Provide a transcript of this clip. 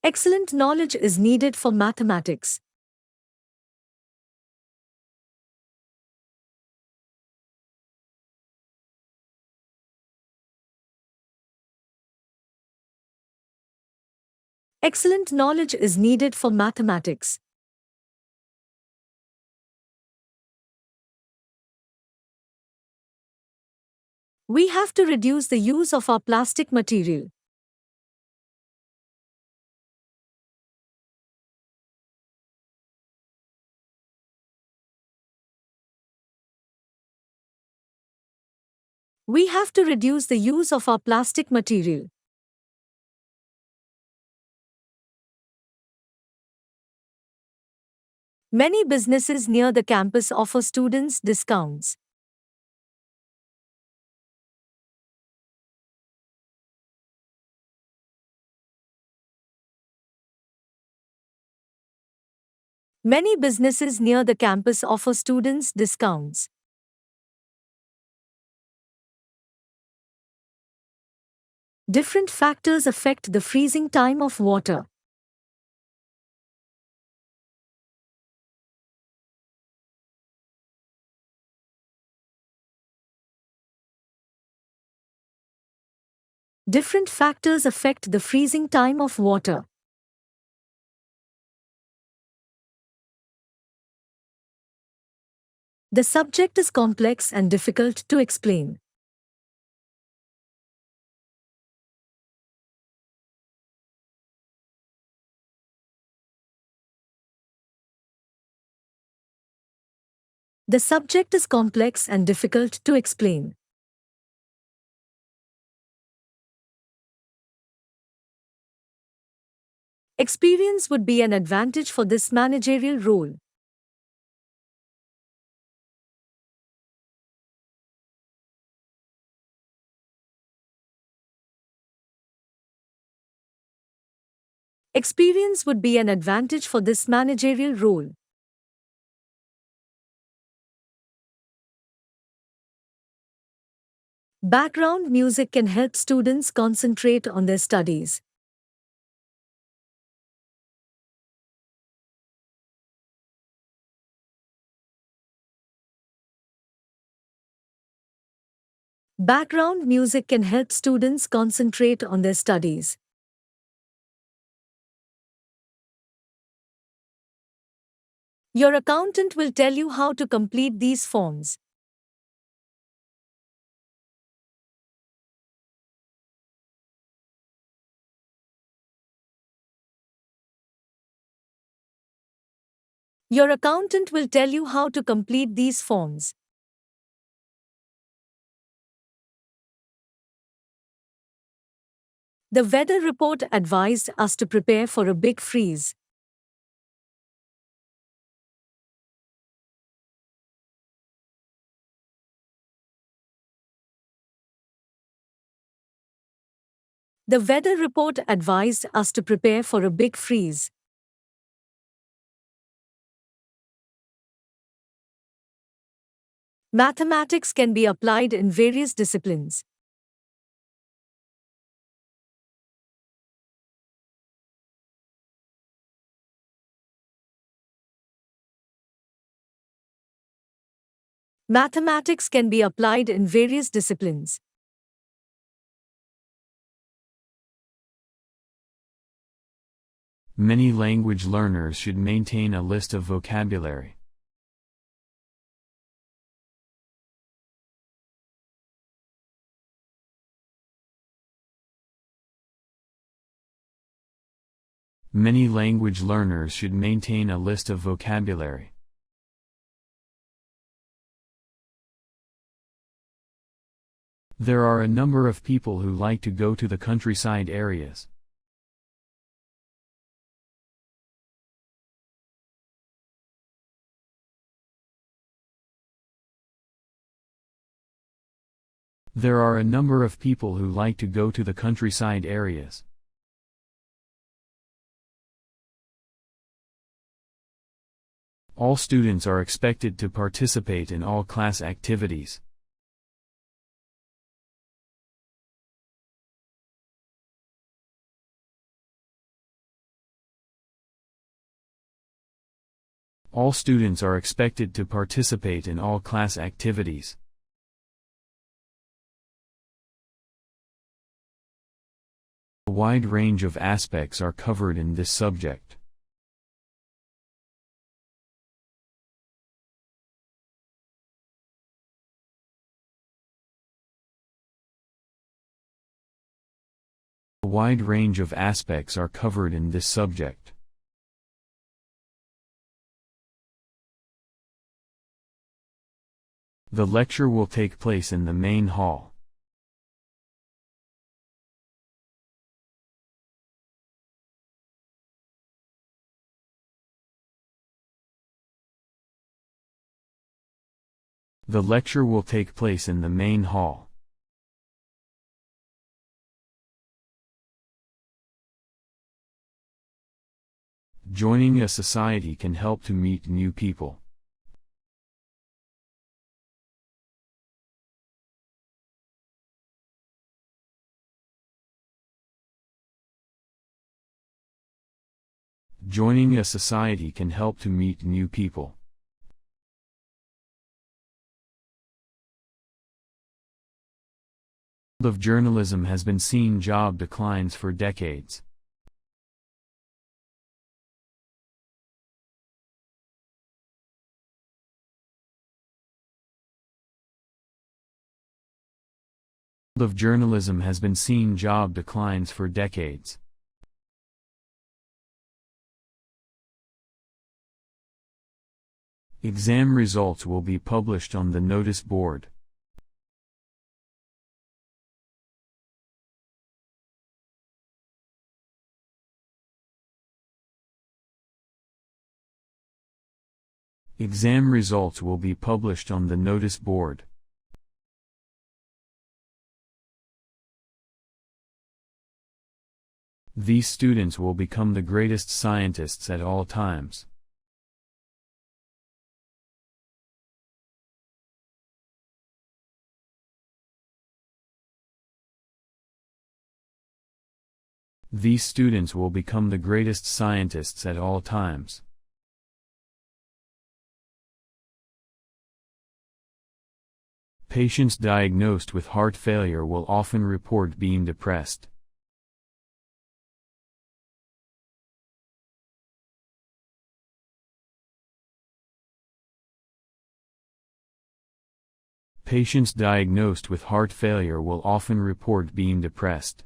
Excellent knowledge is needed for mathematics. Excellent knowledge is needed for mathematics. We have to reduce the use of our plastic material. We have to reduce the use of our plastic material. Many businesses near the campus offer students discounts. Many businesses near the campus offer students discounts. Different factors affect the freezing time of water. Different factors affect the freezing time of water. The subject is complex and difficult to explain. The subject is complex and difficult to explain. Experience would be an advantage for this managerial role. Experience would be an advantage for this managerial role. Background music can help students concentrate on their studies. Background music can help students concentrate on their studies. Your accountant will tell you how to complete these forms. Your accountant will tell you how to complete these forms. The weather report advised us to prepare for a big freeze. The weather report advised us to prepare for a big freeze. Mathematics can be applied in various disciplines. Mathematics can be applied in various disciplines. Many language learners should maintain a list of vocabulary. Many language learners should maintain a list of vocabulary. There are a number of people who like to go to the countryside areas. There are a number of people who like to go to the countryside areas. All students are expected to participate in all class activities. All students are expected to participate in all class activities. A wide range of aspects are covered in this subject. A wide range of aspects are covered in this subject. The lecture will take place in the main hall. The lecture will take place in the main hall. Joining a society can help to meet new people. Joining a society can help to meet new people. The field of journalism has been seeing job declines for decades. The field of journalism has been seeing job declines for decades. Exam results will be published on the notice board. Exam results will be published on the notice board. These students will become the greatest scientists at all times. These students will become the greatest scientists at all times. Patients diagnosed with heart failure will often report being depressed. Patients diagnosed with heart failure will often report being depressed.